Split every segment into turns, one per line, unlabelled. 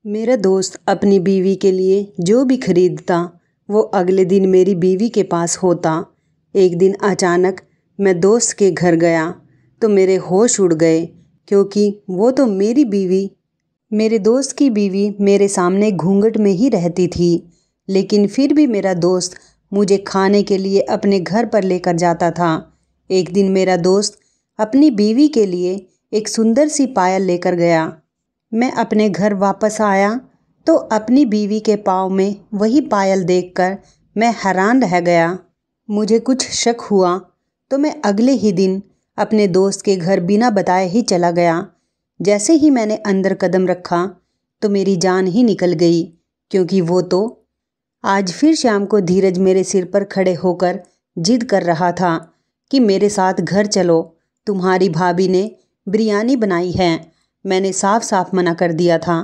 मेरा दोस्त अपनी बीवी के लिए जो भी खरीदता वो अगले दिन मेरी बीवी के पास होता। एक दिन अचानक मैं दोस्त के घर गया तो मेरे होश उड़ गए, क्योंकि वो तो मेरे दोस्त की बीवी मेरे सामने घूंघट में ही रहती थी। लेकिन फिर भी मेरा दोस्त मुझे खाने के लिए अपने घर पर लेकर जाता था। एक दिन मेरा दोस्त अपनी बीवी के लिए एक सुंदर सी पायल लेकर गया। मैं अपने घर वापस आया तो अपनी बीवी के पाँव में वही पायल देखकर मैं हैरान रह गया। मुझे कुछ शक हुआ तो मैं अगले ही दिन अपने दोस्त के घर बिना बताए ही चला गया। जैसे ही मैंने अंदर कदम रखा तो मेरी जान ही निकल गई, क्योंकि वो तो आज फिर शाम को धीरज मेरे सिर पर खड़े होकर जिद कर रहा था कि मेरे साथ घर चलो, तुम्हारी भाभी ने बिरयानी बनाई है। मैंने साफ साफ मना कर दिया था,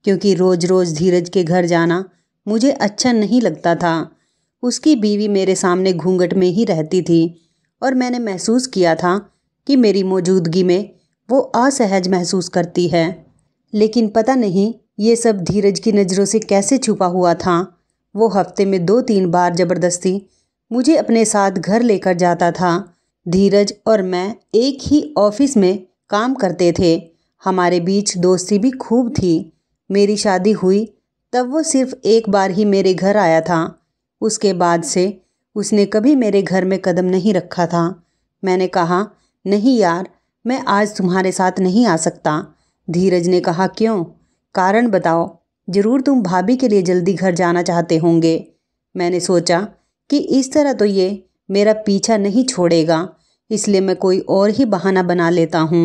क्योंकि रोज़ रोज़ धीरज के घर जाना मुझे अच्छा नहीं लगता था। उसकी बीवी मेरे सामने घूंघट में ही रहती थी और मैंने महसूस किया था कि मेरी मौजूदगी में वो असहज महसूस करती है। लेकिन पता नहीं ये सब धीरज की नज़रों से कैसे छुपा हुआ था। वो हफ्ते में 2-3 बार ज़बरदस्ती मुझे अपने साथ घर लेकर जाता था। धीरज और मैं एक ही ऑफिस में काम करते थे। हमारे बीच दोस्ती भी खूब थी। मेरी शादी हुई तब वो सिर्फ एक बार ही मेरे घर आया था। उसके बाद से उसने कभी मेरे घर में कदम नहीं रखा था। मैंने कहा, नहीं यार, मैं आज तुम्हारे साथ नहीं आ सकता। धीरज ने कहा, क्यों? कारण बताओ। ज़रूर तुम भाभी के लिए जल्दी घर जाना चाहते होंगे। मैंने सोचा कि इस तरह तो ये मेरा पीछा नहीं छोड़ेगा, इसलिए मैं कोई और ही बहाना बना लेता हूँ।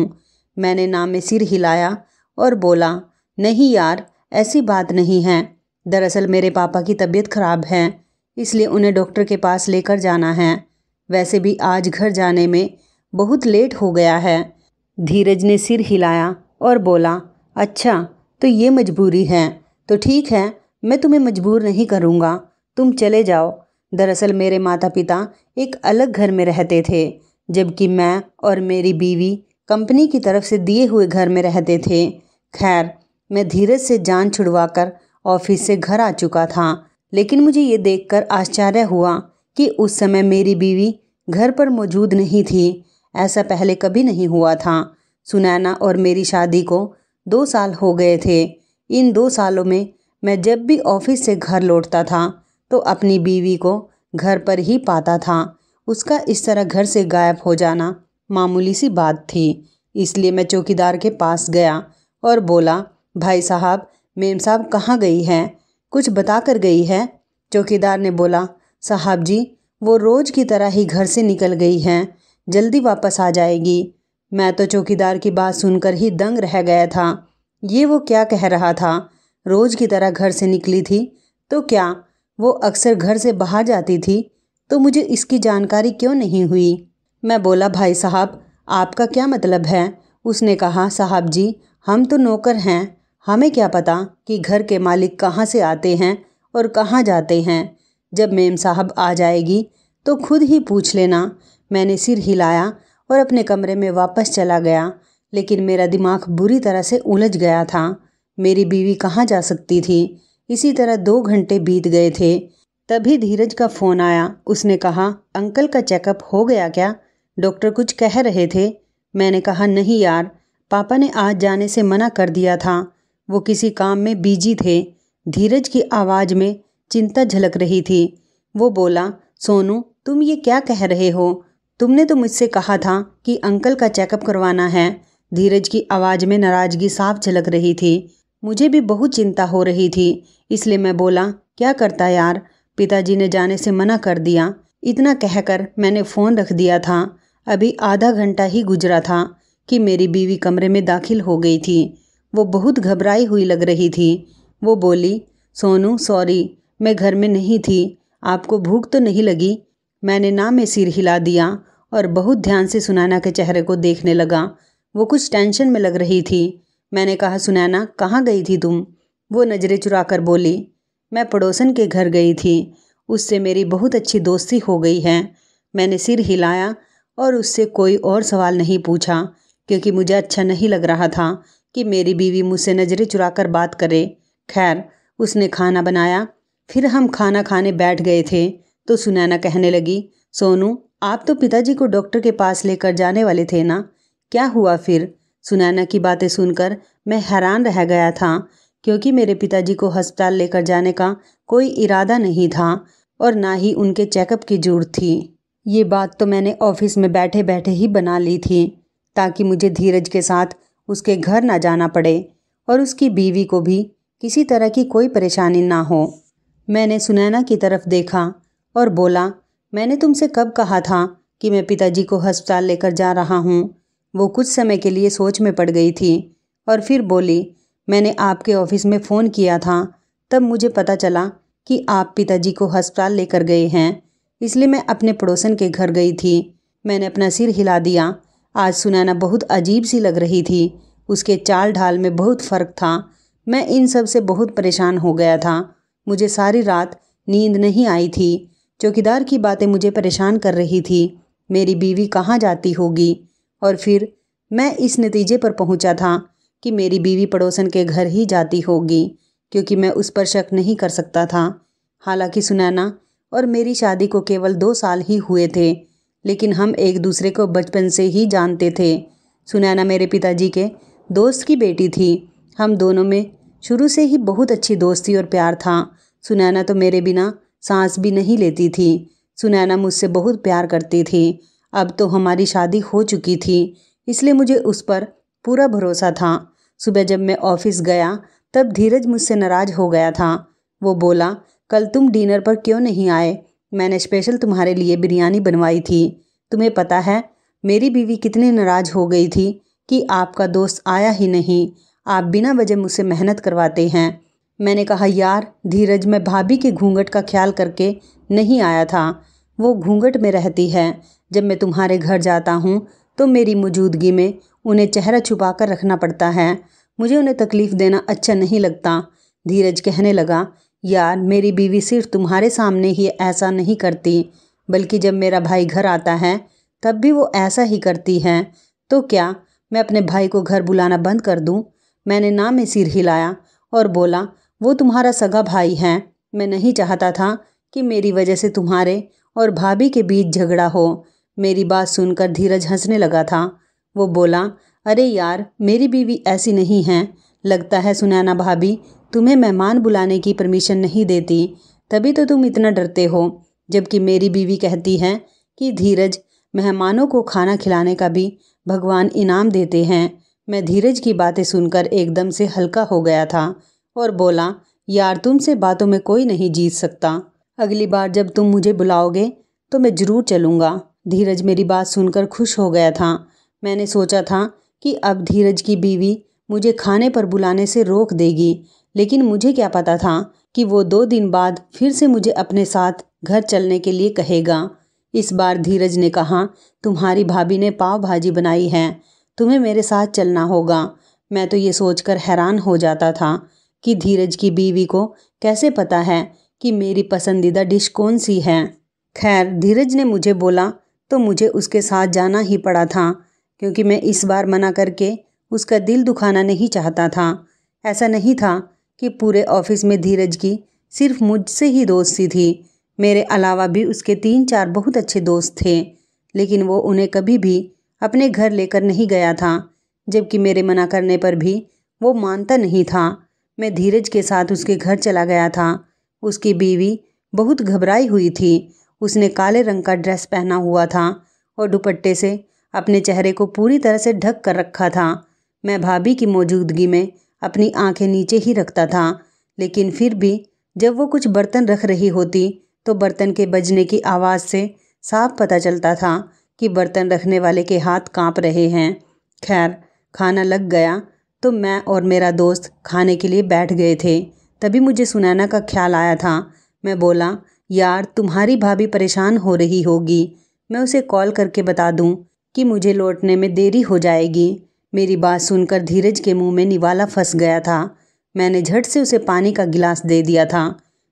मैंने ना में सिर हिलाया और बोला, नहीं यार, ऐसी बात नहीं है। दरअसल मेरे पापा की तबीयत खराब है, इसलिए उन्हें डॉक्टर के पास लेकर जाना है। वैसे भी आज घर जाने में बहुत लेट हो गया है। धीरज ने सिर हिलाया और बोला, अच्छा तो ये मजबूरी है, तो ठीक है, मैं तुम्हें मजबूर नहीं करूँगा, तुम चले जाओ। दरअसल मेरे माता पिता एक अलग घर में रहते थे, जबकि मैं और मेरी बीवी कंपनी की तरफ से दिए हुए घर में रहते थे। खैर, मैं धीरज से जान छुड़वाकर ऑफिस से घर आ चुका था, लेकिन मुझे ये देखकर आश्चर्य हुआ कि उस समय मेरी बीवी घर पर मौजूद नहीं थी। ऐसा पहले कभी नहीं हुआ था। सुनैना और मेरी शादी को 2 साल हो गए थे। इन 2 सालों में मैं जब भी ऑफिस से घर लौटता था तो अपनी बीवी को घर पर ही पाता था। उसका इस तरह घर से गायब हो जाना मामूली सी बात थी। इसलिए मैं चौकीदार के पास गया और बोला, भाई साहब, मेम साहब कहाँ गई हैं? कुछ बता कर गई है? चौकीदार ने बोला, साहब जी, वो रोज़ की तरह ही घर से निकल गई हैं, जल्दी वापस आ जाएगी। मैं तो चौकीदार की बात सुनकर ही दंग रह गया था। ये वो क्या कह रहा था? रोज़ की तरह घर से निकली थी तो क्या वो अक्सर घर से बाहर जाती थी? तो मुझे इसकी जानकारी क्यों नहीं हुई? मैं बोला, भाई साहब, आपका क्या मतलब है? उसने कहा, साहब जी, हम तो नौकर हैं, हमें क्या पता कि घर के मालिक कहाँ से आते हैं और कहाँ जाते हैं। जब मेम साहब आ जाएगी तो खुद ही पूछ लेना। मैंने सिर हिलाया और अपने कमरे में वापस चला गया, लेकिन मेरा दिमाग बुरी तरह से उलझ गया था। मेरी बीवी कहाँ जा सकती थी? इसी तरह 2 घंटे बीत गए थे। तभी धीरज का फ़ोन आया। उसने कहा, अंकल का चेकअप हो गया क्या? डॉक्टर कुछ कह रहे थे। मैंने कहा, नहीं यार, पापा ने आज जाने से मना कर दिया था, वो किसी काम में बिजी थे। धीरज की आवाज़ में चिंता झलक रही थी। वो बोला, सोनू, तुम ये क्या कह रहे हो? तुमने तो मुझसे कहा था कि अंकल का चेकअप करवाना है। धीरज की आवाज़ में नाराज़गी साफ झलक रही थी। मुझे भी बहुत चिंता हो रही थी, इसलिए मैं बोला, क्या करता यार, पिताजी ने जाने से मना कर दिया। इतना कहकर मैंने फ़ोन रख दिया था। अभी आधा घंटा ही गुजरा था कि मेरी बीवी कमरे में दाखिल हो गई थी। वो बहुत घबराई हुई लग रही थी। वो बोली, सोनू, सॉरी, मैं घर में नहीं थी, आपको भूख तो नहीं लगी? मैंने ना में सिर हिला दिया और बहुत ध्यान से सुनैना के चेहरे को देखने लगा। वो कुछ टेंशन में लग रही थी। मैंने कहा, सुनैना, कहाँ गई थी तुम? वो नज़रें चुरा कर बोली, मैं पड़ोसन के घर गई थी, उससे मेरी बहुत अच्छी दोस्ती हो गई है। मैंने सिर हिलाया और उससे कोई और सवाल नहीं पूछा, क्योंकि मुझे अच्छा नहीं लग रहा था कि मेरी बीवी मुझसे नज़रें चुरा कर बात करे। खैर उसने खाना बनाया। फिर हम खाना खाने बैठ गए थे तो सुनैना कहने लगी, सोनू आप तो पिताजी को डॉक्टर के पास लेकर जाने वाले थे ना, क्या हुआ फिर? सुनैना की बातें सुनकर मैं हैरान रह गया था, क्योंकि मेरे पिताजी को अस्पताल लेकर जाने का कोई इरादा नहीं था और ना ही उनके चेकअप की जरूरत थी। ये बात तो मैंने ऑफिस में बैठे बैठे ही बना ली थी, ताकि मुझे धीरज के साथ उसके घर ना जाना पड़े और उसकी बीवी को भी किसी तरह की कोई परेशानी ना हो। मैंने सुनैना की तरफ देखा और बोला, मैंने तुमसे कब कहा था कि मैं पिताजी को अस्पताल लेकर जा रहा हूँ? वो कुछ समय के लिए सोच में पड़ गई थी और फिर बोली, मैंने आपके ऑफिस में फ़ोन किया था, तब मुझे पता चला कि आप पिताजी को अस्पताल लेकर गए हैं, इसलिए मैं अपने पड़ोसन के घर गई थी। मैंने अपना सिर हिला दिया। आज सुनैना बहुत अजीब सी लग रही थी, उसके चाल ढाल में बहुत फ़र्क था। मैं इन सब से बहुत परेशान हो गया था। मुझे सारी रात नींद नहीं आई थी। चौकीदार की बातें मुझे परेशान कर रही थी, मेरी बीवी कहाँ जाती होगी। और फिर मैं इस नतीजे पर पहुंचा था कि मेरी बीवी पड़ोसन के घर ही जाती होगी, क्योंकि मैं उस पर शक नहीं कर सकता था। हालांकि सुनैना और मेरी शादी को केवल 2 साल ही हुए थे, लेकिन हम एक दूसरे को बचपन से ही जानते थे। सुनैना मेरे पिताजी के दोस्त की बेटी थी। हम दोनों में शुरू से ही बहुत अच्छी दोस्ती और प्यार था। सुनैना तो मेरे बिना सांस भी नहीं लेती थी। सुनैना मुझसे बहुत प्यार करती थी। अब तो हमारी शादी हो चुकी थी, इसलिए मुझे उस पर पूरा भरोसा था। सुबह जब मैं ऑफिस गया तब धीरज मुझसे नाराज़ हो गया था। वो बोला, कल तुम डिनर पर क्यों नहीं आए? मैंने स्पेशल तुम्हारे लिए बिरयानी बनवाई थी। तुम्हें पता है मेरी बीवी कितनी नाराज़ हो गई थी कि आपका दोस्त आया ही नहीं, आप बिना वजह मुझसे मेहनत करवाते हैं। मैंने कहा, यार धीरज, मैं भाभी के घूंघट का ख्याल करके नहीं आया था। वो घूंघट में रहती है। जब मैं तुम्हारे घर जाता हूँ तो मेरी मौजूदगी में उन्हें चेहरा छुपा कर रखना पड़ता है। मुझे उन्हें तकलीफ़ देना अच्छा नहीं लगता। धीरज कहने लगा, यार मेरी बीवी सिर्फ तुम्हारे सामने ही ऐसा नहीं करती, बल्कि जब मेरा भाई घर आता है तब भी वो ऐसा ही करती है। तो क्या मैं अपने भाई को घर बुलाना बंद कर दूँ? मैंने ना में सिर हिलाया और बोला, वो तुम्हारा सगा भाई है। मैं नहीं चाहता था कि मेरी वजह से तुम्हारे और भाभी के बीच झगड़ा हो। मेरी बात सुनकर धीरज हंसने लगा था। वो बोला, अरे यार मेरी बीवी ऐसी नहीं है। लगता है सुनैना भाभी तुम्हें मेहमान बुलाने की परमिशन नहीं देती, तभी तो तुम इतना डरते हो। जबकि मेरी बीवी कहती है कि धीरज, मेहमानों को खाना खिलाने का भी भगवान इनाम देते हैं। मैं धीरज की बातें सुनकर एकदम से हल्का हो गया था और बोला, यार तुमसे बातों में कोई नहीं जीत सकता। अगली बार जब तुम मुझे बुलाओगे तो मैं ज़रूर चलूँगा। धीरज मेरी बात सुनकर खुश हो गया था। मैंने सोचा था कि अब धीरज की बीवी मुझे खाने पर बुलाने से रोक देगी, लेकिन मुझे क्या पता था कि वो 2 दिन बाद फिर से मुझे अपने साथ घर चलने के लिए कहेगा। इस बार धीरज ने कहा, तुम्हारी भाभी ने पाव भाजी बनाई है, तुम्हें मेरे साथ चलना होगा। मैं तो ये सोचकर हैरान हो जाता था कि धीरज की बीवी को कैसे पता है कि मेरी पसंदीदा डिश कौन सी है। खैर धीरज ने मुझे बोला तो मुझे उसके साथ जाना ही पड़ा था, क्योंकि मैं इस बार मना करके उसका दिल दुखाना नहीं चाहता था। ऐसा नहीं था कि पूरे ऑफिस में धीरज की सिर्फ मुझसे ही दोस्ती थी। मेरे अलावा भी उसके 3-4 बहुत अच्छे दोस्त थे, लेकिन वो उन्हें कभी भी अपने घर लेकर नहीं गया था। जबकि मेरे मना करने पर भी वो मानता नहीं था। मैं धीरज के साथ उसके घर चला गया था। उसकी बीवी बहुत घबराई हुई थी। उसने काले रंग का ड्रेस पहना हुआ था और दुपट्टे से अपने चेहरे को पूरी तरह से ढक कर रखा था। मैं भाभी की मौजूदगी में अपनी आंखें नीचे ही रखता था, लेकिन फिर भी जब वो कुछ बर्तन रख रही होती तो बर्तन के बजने की आवाज़ से साफ पता चलता था कि बर्तन रखने वाले के हाथ कांप रहे हैं। खैर खाना लग गया तो मैं और मेरा दोस्त खाने के लिए बैठ गए थे। तभी मुझे सुनैना का ख्याल आया था। मैं बोला, यार तुम्हारी भाभी परेशान हो रही होगी, मैं उसे कॉल करके बता दूं कि मुझे लौटने में देरी हो जाएगी। मेरी बात सुनकर धीरज के मुंह में निवाला फंस गया था। मैंने झट से उसे पानी का गिलास दे दिया था,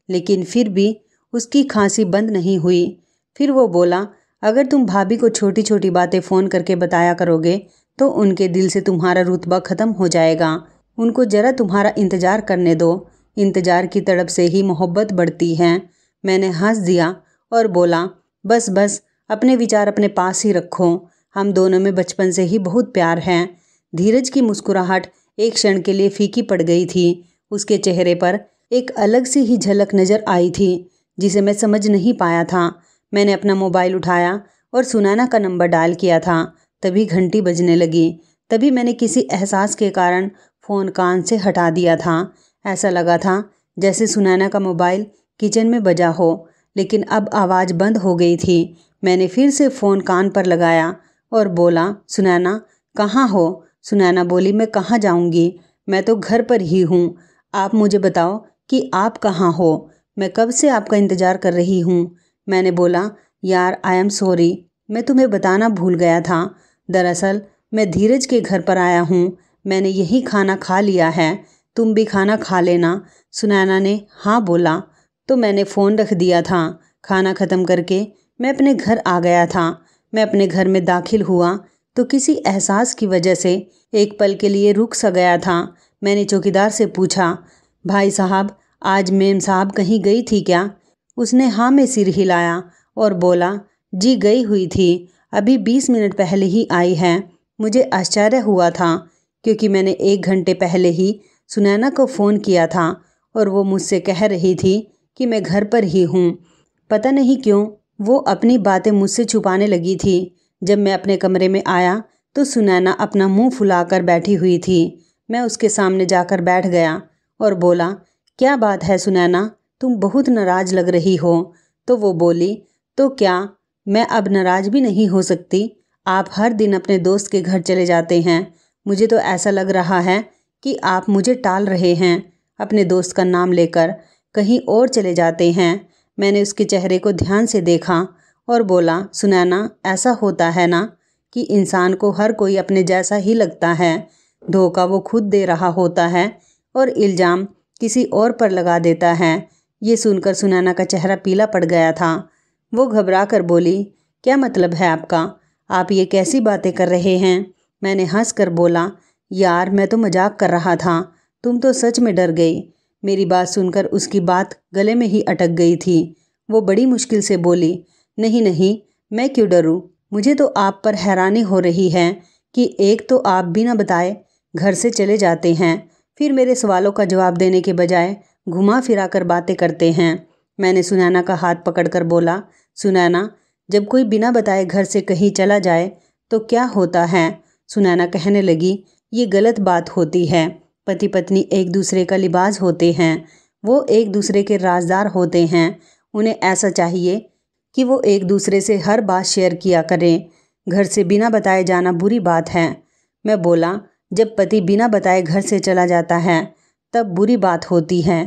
लेकिन फिर भी उसकी खांसी बंद नहीं हुई। फिर वो बोला, अगर तुम भाभी को छोटी छोटी बातें फ़ोन करके बताया करोगे तो उनके दिल से तुम्हारा रुतबा ख़त्म हो जाएगा। उनको ज़रा तुम्हारा इंतज़ार करने दो। इंतज़ार की तड़प से ही मोहब्बत बढ़ती है। मैंने हंस दिया और बोला, बस बस, अपने विचार अपने पास ही रखो। हम दोनों में बचपन से ही बहुत प्यार है। धीरज की मुस्कुराहट एक क्षण के लिए फीकी पड़ गई थी। उसके चेहरे पर एक अलग सी ही झलक नज़र आई थी जिसे मैं समझ नहीं पाया था। मैंने अपना मोबाइल उठाया और सुनैना का नंबर डायल किया था। तभी घंटी बजने लगी। तभी मैंने किसी एहसास के कारण फ़ोन कान से हटा दिया था। ऐसा लगा था जैसे सुनैना का मोबाइल किचन में बजा हो, लेकिन अब आवाज़ बंद हो गई थी। मैंने फिर से फ़ोन कान पर लगाया और बोला, सुनैना कहाँ हो? सुनैना बोली, मैं कहाँ जाऊँगी, मैं तो घर पर ही हूँ। आप मुझे बताओ कि आप कहाँ हो? मैं कब से आपका इंतज़ार कर रही हूँ। मैंने बोला, यार आई एम सॉरी, मैं तुम्हें बताना भूल गया था। दरअसल मैं धीरज के घर पर आया हूँ। मैंने यही खाना खा लिया है, तुम भी खाना खा लेना। सुनैना ने हाँ बोला तो मैंने फ़ोन रख दिया था। खाना ख़त्म करके मैं अपने घर आ गया था। मैं अपने घर में दाखिल हुआ तो किसी एहसास की वजह से एक पल के लिए रुक सा गया था। मैंने चौकीदार से पूछा, भाई साहब आज मेम साहब कहीं गई थी क्या? उसने हाँ में सिर हिलाया और बोला, जी गई हुई थी, अभी 20 मिनट पहले ही आई है। मुझे आश्चर्य हुआ था क्योंकि मैंने 1 घंटे पहले ही सुनैना को फ़ोन किया था और वो मुझसे कह रही थी कि मैं घर पर ही हूँ। पता नहीं क्यों वो अपनी बातें मुझसे छुपाने लगी थी। जब मैं अपने कमरे में आया तो सुनैना अपना मुंह फुलाकर बैठी हुई थी। मैं उसके सामने जाकर बैठ गया और बोला, क्या बात है सुनैना, तुम बहुत नाराज़ लग रही हो। तो वो बोली, तो क्या, मैं अब नाराज़ भी नहीं हो सकती? आप हर दिन अपने दोस्त के घर चले जाते हैं। मुझे तो ऐसा लग रहा है कि आप मुझे टाल रहे हैं। अपने दोस्त का नाम लेकर कहीं और चले जाते हैं। मैंने उसके चेहरे को ध्यान से देखा और बोला, सुनैना ऐसा होता है ना कि इंसान को हर कोई अपने जैसा ही लगता है। धोखा वो खुद दे रहा होता है और इल्ज़ाम किसी और पर लगा देता है। ये सुनकर सुनैना का चेहरा पीला पड़ गया था। वो घबरा कर बोली, क्या मतलब है आपका? आप ये कैसी बातें कर रहे हैं? मैंने हंस कर बोला, यार मैं तो मजाक कर रहा था, तुम तो सच में डर गई। मेरी बात सुनकर उसकी बात गले में ही अटक गई थी। वो बड़ी मुश्किल से बोली, नहीं नहीं, मैं क्यों डरूं? मुझे तो आप पर हैरानी हो रही है कि एक तो आप बिना बताए घर से चले जाते हैं, फिर मेरे सवालों का जवाब देने के बजाय घुमा फिरा कर बातें करते हैं। मैंने सुनैना का हाथ पकड़कर बोला, सुनैना जब कोई बिना बताए घर से कहीं चला जाए तो क्या होता है? सुनैना कहने लगी, ये गलत बात होती है। पति पत्नी एक दूसरे का लिबास होते हैं, वो एक दूसरे के राजदार होते हैं। उन्हें ऐसा चाहिए कि वो एक दूसरे से हर बात शेयर किया करें। घर से बिना बताए जाना बुरी बात है। मैं बोला, जब पति बिना बताए घर से चला जाता है तब बुरी बात होती है।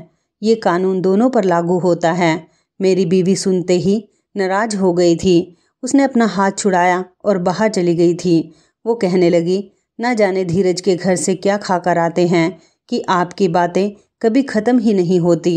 ये कानून दोनों पर लागू होता है। मेरी बीवी सुनते ही नाराज हो गई थी। उसने अपना हाथ छुड़ाया और बाहर चली गई थी। वो कहने लगी, ना जाने धीरज के घर से क्या खाकर आते हैं कि आपकी बातें कभी ख़त्म ही नहीं होती।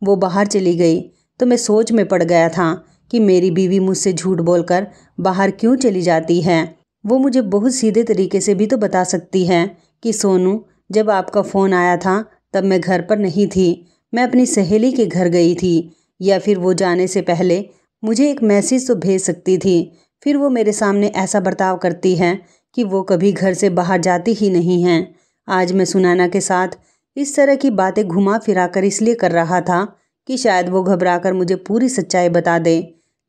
वो बाहर चली गई तो मैं सोच में पड़ गया था कि मेरी बीवी मुझसे झूठ बोलकर बाहर क्यों चली जाती है। वो मुझे बहुत सीधे तरीके से भी तो बता सकती है कि सोनू, जब आपका फ़ोन आया था तब मैं घर पर नहीं थी, मैं अपनी सहेली के घर गई थी। या फिर वो जाने से पहले मुझे एक मैसेज तो भेज सकती थी। फिर वो मेरे सामने ऐसा बर्ताव करती है कि वो कभी घर से बाहर जाती ही नहीं हैं। आज मैं सुनैना के साथ इस तरह की बातें घुमा फिरा कर इसलिए कर रहा था कि शायद वो घबराकर मुझे पूरी सच्चाई बता दे,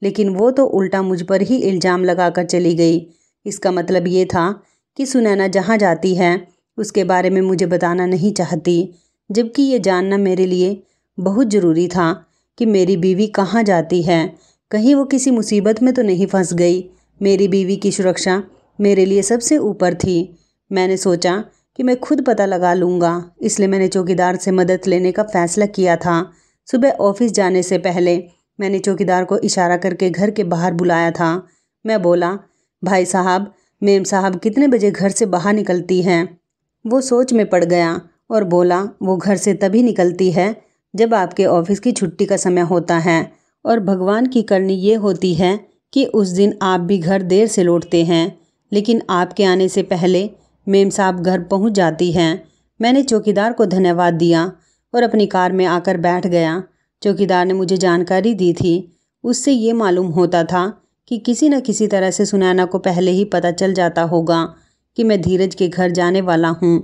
लेकिन वो तो उल्टा मुझ पर ही इल्ज़ाम लगाकर चली गई। इसका मतलब ये था कि सुनैना जहाँ जाती है उसके बारे में मुझे बताना नहीं चाहती, जबकि ये जानना मेरे लिए बहुत ज़रूरी था कि मेरी बीवी कहाँ जाती है। कहीं वो किसी मुसीबत में तो नहीं फंस गई। मेरी बीवी की सुरक्षा मेरे लिए सबसे ऊपर थी। मैंने सोचा कि मैं खुद पता लगा लूँगा, इसलिए मैंने चौकीदार से मदद लेने का फ़ैसला किया था। सुबह ऑफिस जाने से पहले मैंने चौकीदार को इशारा करके घर के बाहर बुलाया था। मैं बोला, भाई साहब, मेम साहब कितने बजे घर से बाहर निकलती हैं? वो सोच में पड़ गया और बोला, वो घर से तभी निकलती है जब आपके ऑफिस की छुट्टी का समय होता है, और भगवान की करनी ये होती है कि उस दिन आप भी घर देर से लौटते हैं, लेकिन आपके आने से पहले मेम साहब घर पहुंच जाती हैं। मैंने चौकीदार को धन्यवाद दिया और अपनी कार में आकर बैठ गया। चौकीदार ने मुझे जानकारी दी थी। उससे ये मालूम होता था कि किसी न किसी तरह से सुनैना को पहले ही पता चल जाता होगा कि मैं धीरज के घर जाने वाला हूँ।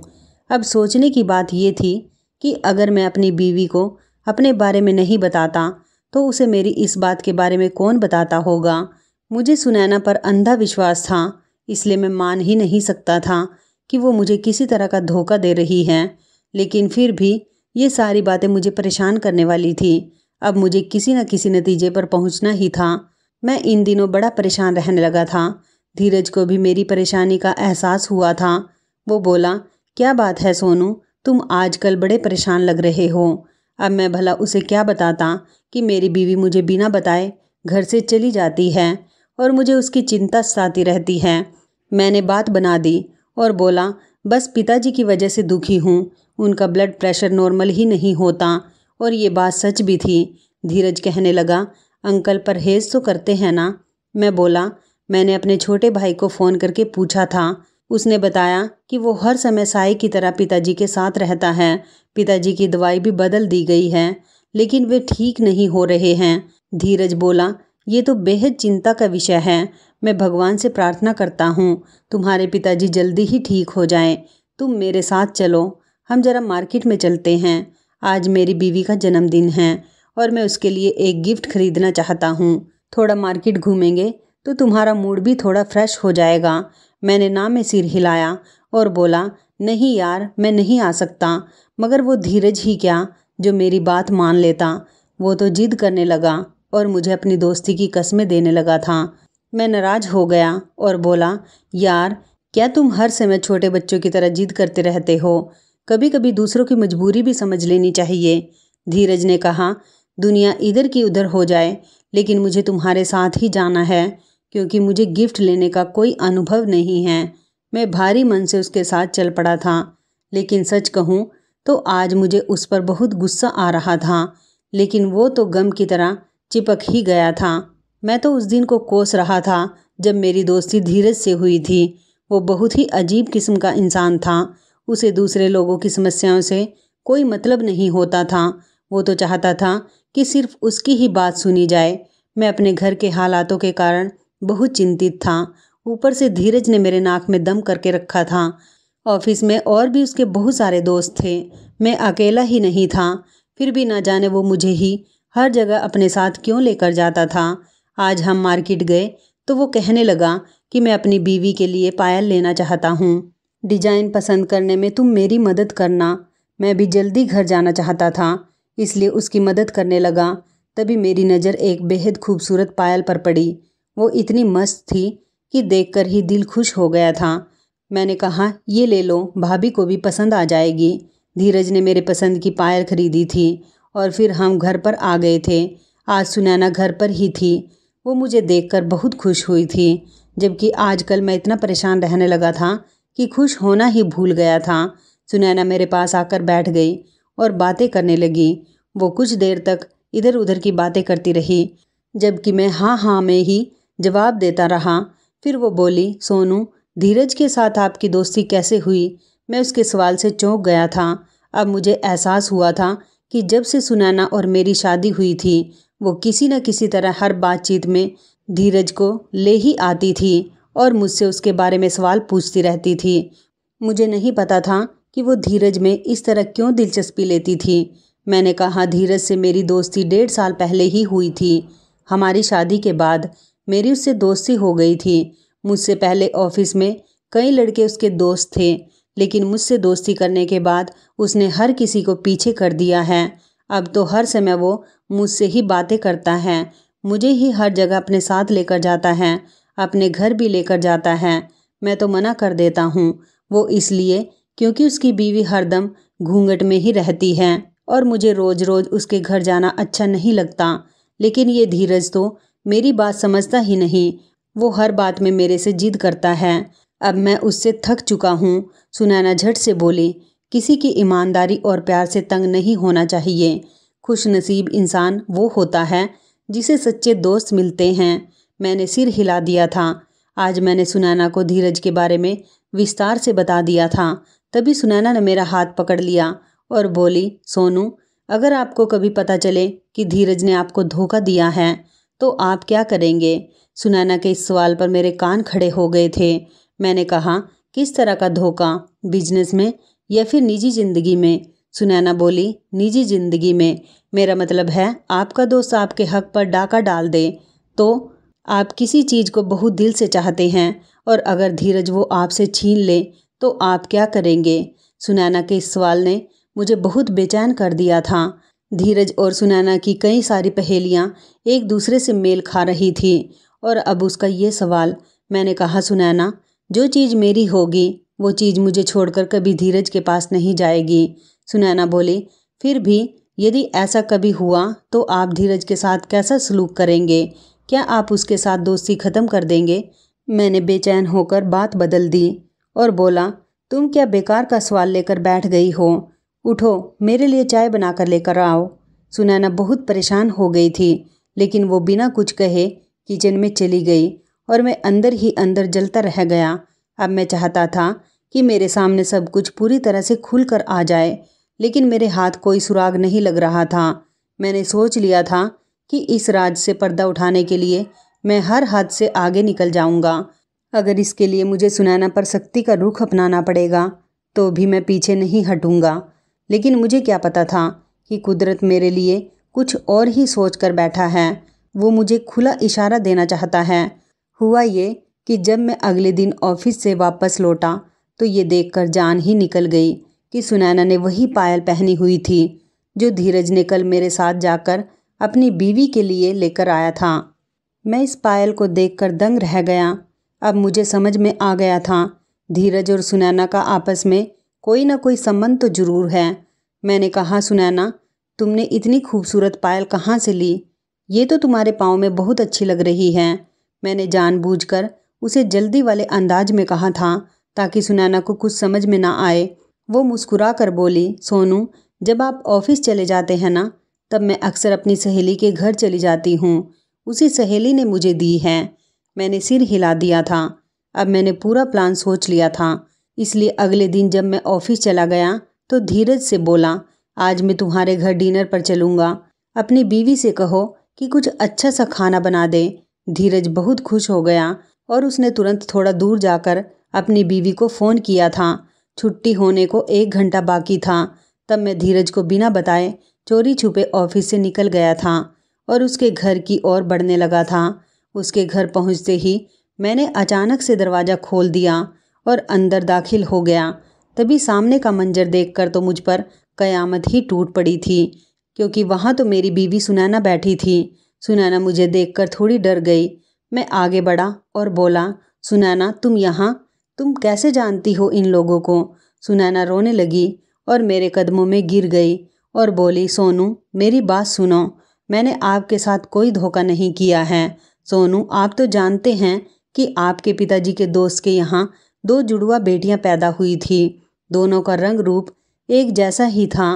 अब सोचने की बात ये थी कि अगर मैं अपनी बीवी को अपने बारे में नहीं बताता तो उसे मेरी इस बात के बारे में कौन बताता होगा। मुझे सुनैना पर अंधा विश्वास था, इसलिए मैं मान ही नहीं सकता था कि वो मुझे किसी तरह का धोखा दे रही है। लेकिन फिर भी ये सारी बातें मुझे परेशान करने वाली थी। अब मुझे किसी न किसी नतीजे पर पहुंचना ही था। मैं इन दिनों बड़ा परेशान रहने लगा था। धीरज को भी मेरी परेशानी का एहसास हुआ था। वो बोला, क्या बात है सोनू, तुम आजकल बड़े परेशान लग रहे हो। अब मैं भला उसे क्या बताता कि मेरी बीवी मुझे बिना बताए घर से चली जाती है और मुझे उसकी चिंता सताती रहती है। मैंने बात बना दी और बोला, बस पिताजी की वजह से दुखी हूँ। उनका ब्लड प्रेशर नॉर्मल ही नहीं होता। और ये बात सच भी थी। धीरज कहने लगा, अंकल परहेज तो करते हैं ना। मैं बोला, मैंने अपने छोटे भाई को फ़ोन करके पूछा था। उसने बताया कि वो हर समय साई की तरह पिताजी के साथ रहता है। पिताजी की दवाई भी बदल दी गई है, लेकिन वे ठीक नहीं हो रहे हैं। धीरज बोला, ये तो बेहद चिंता का विषय है। मैं भगवान से प्रार्थना करता हूँ तुम्हारे पिताजी जल्दी ही ठीक हो जाएं। तुम मेरे साथ चलो, हम जरा मार्केट में चलते हैं। आज मेरी बीवी का जन्मदिन है और मैं उसके लिए एक गिफ्ट खरीदना चाहता हूँ। थोड़ा मार्केट घूमेंगे तो तुम्हारा मूड भी थोड़ा फ्रेश हो जाएगा। मैंने ना में सिर हिलाया और बोला, नहीं यार, मैं नहीं आ सकता। मगर वो धीरज ही क्या जो मेरी बात मान लेता। वो तो जिद करने लगा और मुझे अपनी दोस्ती की कस्में देने लगा था। मैं नाराज़ हो गया और बोला, यार क्या तुम हर समय छोटे बच्चों की तरह जिद करते रहते हो। कभी कभी दूसरों की मजबूरी भी समझ लेनी चाहिए। धीरज ने कहा, दुनिया इधर की उधर हो जाए, लेकिन मुझे तुम्हारे साथ ही जाना है, क्योंकि मुझे गिफ्ट लेने का कोई अनुभव नहीं है। मैं भारी मन से उसके साथ चल पड़ा था। लेकिन सच कहूँ तो आज मुझे उस पर बहुत गुस्सा आ रहा था। लेकिन वो तो गम की तरह चिपक ही गया था। मैं तो उस दिन को कोस रहा था जब मेरी दोस्ती धीरज से हुई थी। वो बहुत ही अजीब किस्म का इंसान था। उसे दूसरे लोगों की समस्याओं से कोई मतलब नहीं होता था। वो तो चाहता था कि सिर्फ उसकी ही बात सुनी जाए। मैं अपने घर के हालातों के कारण बहुत चिंतित था। ऊपर से धीरज ने मेरे नाक में दम करके रखा था। ऑफिस में और भी उसके बहुत सारे दोस्त थे, मैं अकेला ही नहीं था। फिर भी ना जाने वो मुझे ही हर जगह अपने साथ क्यों लेकर जाता था। आज हम मार्केट गए तो वो कहने लगा कि मैं अपनी बीवी के लिए पायल लेना चाहता हूँ। डिजाइन पसंद करने में तुम मेरी मदद करना। मैं भी जल्दी घर जाना चाहता था, इसलिए उसकी मदद करने लगा। तभी मेरी नज़र एक बेहद खूबसूरत पायल पर पड़ी। वो इतनी मस्त थी कि देखकर ही दिल खुश हो गया था। मैंने कहा, ये ले लो, भाभी को भी पसंद आ जाएगी। धीरज ने मेरे पसंद की पायल खरीदी थी और फिर हम घर पर आ गए थे। आज सुनैना घर पर ही थी। वो मुझे देखकर बहुत खुश हुई थी, जबकि आजकल मैं इतना परेशान रहने लगा था कि खुश होना ही भूल गया था। सुनैना मेरे पास आकर बैठ गई और बातें करने लगी। वो कुछ देर तक इधर उधर की बातें करती रही, जबकि मैं हाँ हाँ में ही जवाब देता रहा। फिर वो बोली, सोनू, धीरज के साथ आपकी दोस्ती कैसे हुई? मैं उसके सवाल से चौंक गया था। अब मुझे एहसास हुआ था कि जब से सुनैना और मेरी शादी हुई थी, वो किसी न किसी तरह हर बातचीत में धीरज को ले ही आती थी और मुझसे उसके बारे में सवाल पूछती रहती थी। मुझे नहीं पता था कि वो धीरज में इस तरह क्यों दिलचस्पी लेती थी। मैंने कहा, धीरज से मेरी दोस्ती 1.5 साल पहले ही हुई थी। हमारी शादी के बाद मेरी उससे दोस्ती हो गई थी। मुझसे पहले ऑफिस में कई लड़के उसके दोस्त थे, लेकिन मुझसे दोस्ती करने के बाद उसने हर किसी को पीछे कर दिया है। अब तो हर समय वो मुझसे ही बातें करता है, मुझे ही हर जगह अपने साथ लेकर जाता है, अपने घर भी लेकर जाता है। मैं तो मना कर देता हूँ। वो इसलिए क्योंकि उसकी बीवी हरदम घूंघट में ही रहती है और मुझे रोज़ रोज़ उसके घर जाना अच्छा नहीं लगता। लेकिन ये धीरज तो मेरी बात समझता ही नहीं। वो हर बात में मेरे से जिद करता है। अब मैं उससे थक चुका हूँ। सुनैना झट से बोली, किसी की ईमानदारी और प्यार से तंग नहीं होना चाहिए। खुशनसीब इंसान वो होता है जिसे सच्चे दोस्त मिलते हैं। मैंने सिर हिला दिया था। आज मैंने सुनैना को धीरज के बारे में विस्तार से बता दिया था। तभी सुनैना ने मेरा हाथ पकड़ लिया और बोली, सोनू, अगर आपको कभी पता चले कि धीरज ने आपको धोखा दिया है तो आप क्या करेंगे? सुनैना के इस सवाल पर मेरे कान खड़े हो गए थे। मैंने कहा, किस तरह का धोखा? बिजनेस में या फिर निजी ज़िंदगी में? सुनैना बोली, निजी ज़िंदगी में। मेरा मतलब है आपका दोस्त आपके हक पर डाका डाल दे तो आप किसी चीज़ को बहुत दिल से चाहते हैं और अगर धीरज वो आपसे छीन ले तो आप क्या करेंगे? सुनैना के इस सवाल ने मुझे बहुत बेचैन कर दिया था। धीरज और सुनैना की कई सारी पहेलियाँ एक दूसरे से मेल खा रही थी और अब उसका ये सवाल। मैंने कहा, सुनैना, जो चीज़ मेरी होगी वो चीज़ मुझे छोड़कर कभी धीरज के पास नहीं जाएगी। सुनैना बोली, फिर भी यदि ऐसा कभी हुआ तो आप धीरज के साथ कैसा सलूक करेंगे? क्या आप उसके साथ दोस्ती ख़त्म कर देंगे? मैंने बेचैन होकर बात बदल दी और बोला, तुम क्या बेकार का सवाल लेकर बैठ गई हो? उठो, मेरे लिए चाय बनाकर लेकर आओ। सुनैना बहुत परेशान हो गई थी, लेकिन वो बिना कुछ कहे किचन में चली गई और मैं अंदर ही अंदर जलता रह गया। अब मैं चाहता था कि मेरे सामने सब कुछ पूरी तरह से खुल कर आ जाए, लेकिन मेरे हाथ कोई सुराग नहीं लग रहा था। मैंने सोच लिया था कि इस राज से पर्दा उठाने के लिए मैं हर हद से आगे निकल जाऊंगा। अगर इसके लिए मुझे सुनैना पर सख्ती का रुख अपनाना पड़ेगा तो भी मैं पीछे नहीं हटूंगा। लेकिन मुझे क्या पता था कि कुदरत मेरे लिए कुछ और ही सोच कर बैठा है। वो मुझे खुला इशारा देना चाहता है। हुआ ये कि जब मैं अगले दिन ऑफिस से वापस लौटा तो ये देखकर जान ही निकल गई कि सुनैना ने वही पायल पहनी हुई थी जो धीरज ने कल मेरे साथ जाकर अपनी बीवी के लिए लेकर आया था। मैं इस पायल को देखकर दंग रह गया। अब मुझे समझ में आ गया था धीरज और सुनैना का आपस में कोई ना कोई संबंध तो जरूर है। मैंने कहा, सुनैना, तुमने इतनी खूबसूरत पायल कहाँ से ली? ये तो तुम्हारे पाँव में बहुत अच्छी लग रही है। मैंने जानबूझकर उसे जल्दी वाले अंदाज में कहा था ताकि सुनैना को कुछ समझ में ना आए। वो मुस्कुरा कर बोली, सोनू, जब आप ऑफिस चले जाते हैं ना तब मैं अक्सर अपनी सहेली के घर चली जाती हूँ। उसी सहेली ने मुझे दी है। मैंने सिर हिला दिया था। अब मैंने पूरा प्लान सोच लिया था, इसलिए अगले दिन जब मैं ऑफिस चला गया तो धीरज से बोला, आज मैं तुम्हारे घर डिनर पर चलूँगा। अपनी बीवी से कहो कि कुछ अच्छा सा खाना बना दे। धीरज बहुत खुश हो गया और उसने तुरंत थोड़ा दूर जाकर अपनी बीवी को फ़ोन किया था। छुट्टी होने को 1 घंटा बाकी था तब मैं धीरज को बिना बताए चोरी छुपे ऑफिस से निकल गया था और उसके घर की ओर बढ़ने लगा था। उसके घर पहुंचते ही मैंने अचानक से दरवाज़ा खोल दिया और अंदर दाखिल हो गया। तभी सामने का मंजर देखकर तो मुझ पर कयामत ही टूट पड़ी थी, क्योंकि वहाँ तो मेरी बीवी सुनैना बैठी थी। सुनैना मुझे देखकर थोड़ी डर गई। मैं आगे बढ़ा और बोला, सुनैना, तुम यहाँ? तुम कैसे जानती हो इन लोगों को? सुनैना रोने लगी और मेरे कदमों में गिर गई और बोली, सोनू, मेरी बात सुनो। मैंने आपके साथ कोई धोखा नहीं किया है। सोनू, आप तो जानते हैं कि आपके पिताजी के दोस्त के यहाँ 2 जुड़वा बेटियां पैदा हुई थी। दोनों का रंग रूप एक जैसा ही था।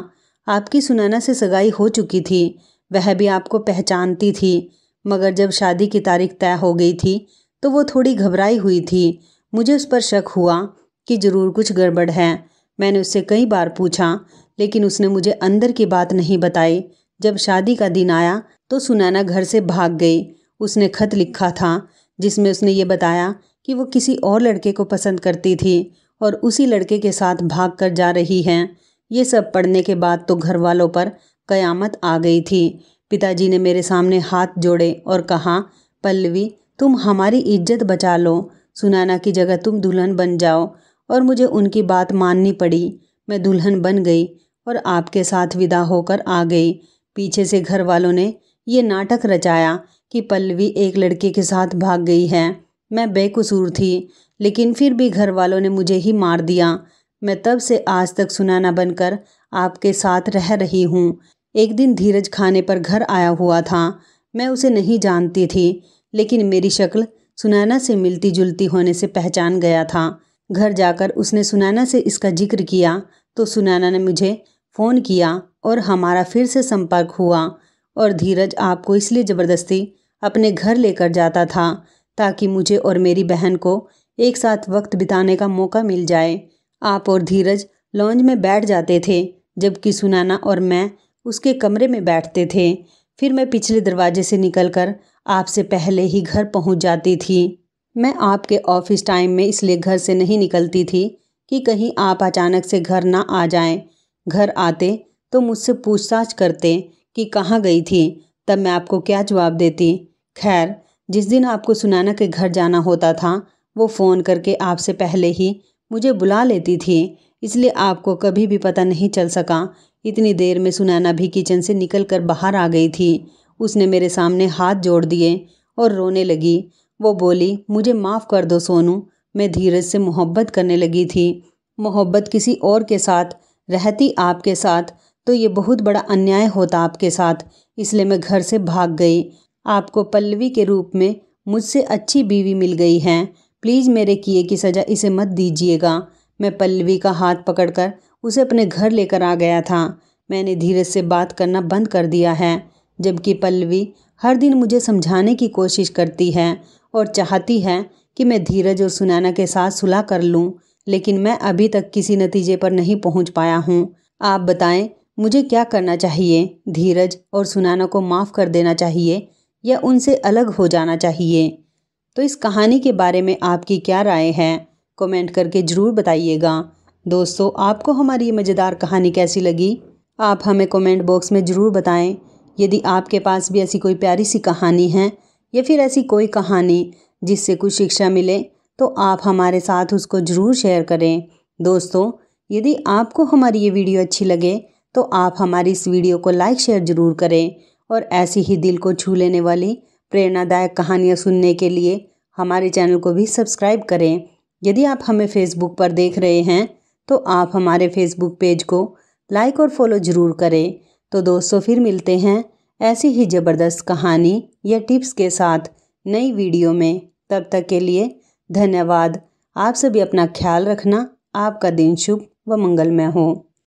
आपकी सुनैना से सगाई हो चुकी थी, वह भी आपको पहचानती थी, मगर जब शादी की तारीख तय हो गई थी तो वो थोड़ी घबराई हुई थी। मुझे उस पर शक हुआ कि ज़रूर कुछ गड़बड़ है। मैंने उससे कई बार पूछा, लेकिन उसने मुझे अंदर की बात नहीं बताई। जब शादी का दिन आया तो सुनैना घर से भाग गई। उसने खत लिखा था जिसमें उसने ये बताया कि वो किसी और लड़के को पसंद करती थी और उसी लड़के के साथ भाग कर जा रही हैं। ये सब पढ़ने के बाद तो घर वालों पर कयामत आ गई थी। पिताजी ने मेरे सामने हाथ जोड़े और कहा, पल्लवी, तुम हमारी इज्जत बचा लो। सुनैना की जगह तुम दुल्हन बन जाओ। और मुझे उनकी बात माननी पड़ी। मैं दुल्हन बन गई और आपके साथ विदा होकर आ गई। पीछे से घर वालों ने ये नाटक रचाया कि पल्लवी एक लड़के के साथ भाग गई है। मैं बेकसूर थी, लेकिन फिर भी घर वालों ने मुझे ही मार दिया। मैं तब से आज तक सुनैना बनकर आपके साथ रह रही हूँ। एक दिन धीरज खाने पर घर आया हुआ था। मैं उसे नहीं जानती थी, लेकिन मेरी शक्ल सुनैना से मिलती जुलती होने से पहचान गया था। घर जाकर उसने सुनैना से इसका जिक्र किया तो सुनैना ने मुझे फ़ोन किया और हमारा फिर से संपर्क हुआ। और धीरज आपको इसलिए ज़बरदस्ती अपने घर लेकर जाता था ताकि मुझे और मेरी बहन को एक साथ वक्त बिताने का मौका मिल जाए। आप और धीरज लॉन्ज में बैठ जाते थे, जबकि सुनैना और मैं उसके कमरे में बैठते थे। फिर मैं पिछले दरवाजे से निकलकर आपसे पहले ही घर पहुंच जाती थी। मैं आपके ऑफिस टाइम में इसलिए घर से नहीं निकलती थी कि कहीं आप अचानक से घर ना आ जाएं। घर आते तो मुझसे पूछताछ करते कि कहाँ गई थी, तब मैं आपको क्या जवाब देती। खैर, जिस दिन आपको सुनैना के घर जाना होता था वो फ़ोन करके आपसे पहले ही मुझे बुला लेती थी, इसलिए आपको कभी भी पता नहीं चल सका। इतनी देर में सुनैना भी किचन से निकल कर बाहर आ गई थी। उसने मेरे सामने हाथ जोड़ दिए और रोने लगी। वो बोली, मुझे माफ़ कर दो सोनू, मैं धीरज से मोहब्बत करने लगी थी। मोहब्बत किसी और के साथ रहती आपके साथ तो ये बहुत बड़ा अन्याय होता आपके साथ, इसलिए मैं घर से भाग गई। आपको पल्लवी के रूप में मुझसे अच्छी बीवी मिल गई है। प्लीज़ मेरे किए की सज़ा इसे मत दीजिएगा। मैं पल्लवी का हाथ पकड़कर उसे अपने घर लेकर आ गया था। मैंने धीरज से बात करना बंद कर दिया है, जबकि पल्लवी हर दिन मुझे समझाने की कोशिश करती है और चाहती है कि मैं धीरज और सुनैना के साथ सुलह कर लूं, लेकिन मैं अभी तक किसी नतीजे पर नहीं पहुंच पाया हूं। आप बताएं, मुझे क्या करना चाहिए? धीरज और सुनैना को माफ़ कर देना चाहिए या उनसे अलग हो जाना चाहिए? तो इस कहानी के बारे में आपकी क्या राय है? कमेंट करके ज़रूर बताइएगा। दोस्तों, आपको हमारी ये मज़ेदार कहानी कैसी लगी? आप हमें कमेंट बॉक्स में ज़रूर बताएं। यदि आपके पास भी ऐसी कोई प्यारी सी कहानी है या फिर ऐसी कोई कहानी जिससे कुछ शिक्षा मिले, तो आप हमारे साथ उसको ज़रूर शेयर करें। दोस्तों, यदि आपको हमारी ये वीडियो अच्छी लगे तो आप हमारी इस वीडियो को लाइक शेयर ज़रूर करें और ऐसी ही दिल को छू लेने वाली प्रेरणादायक कहानियाँ सुनने के लिए हमारे चैनल को भी सब्सक्राइब करें। यदि आप हमें फेसबुक पर देख रहे हैं तो आप हमारे फेसबुक पेज को लाइक और फॉलो ज़रूर करें। तो दोस्तों, फिर मिलते हैं ऐसी ही ज़बरदस्त कहानी या टिप्स के साथ नई वीडियो में। तब तक के लिए धन्यवाद। आप सभी अपना ख्याल रखना। आपका दिन शुभ व मंगलमय हो।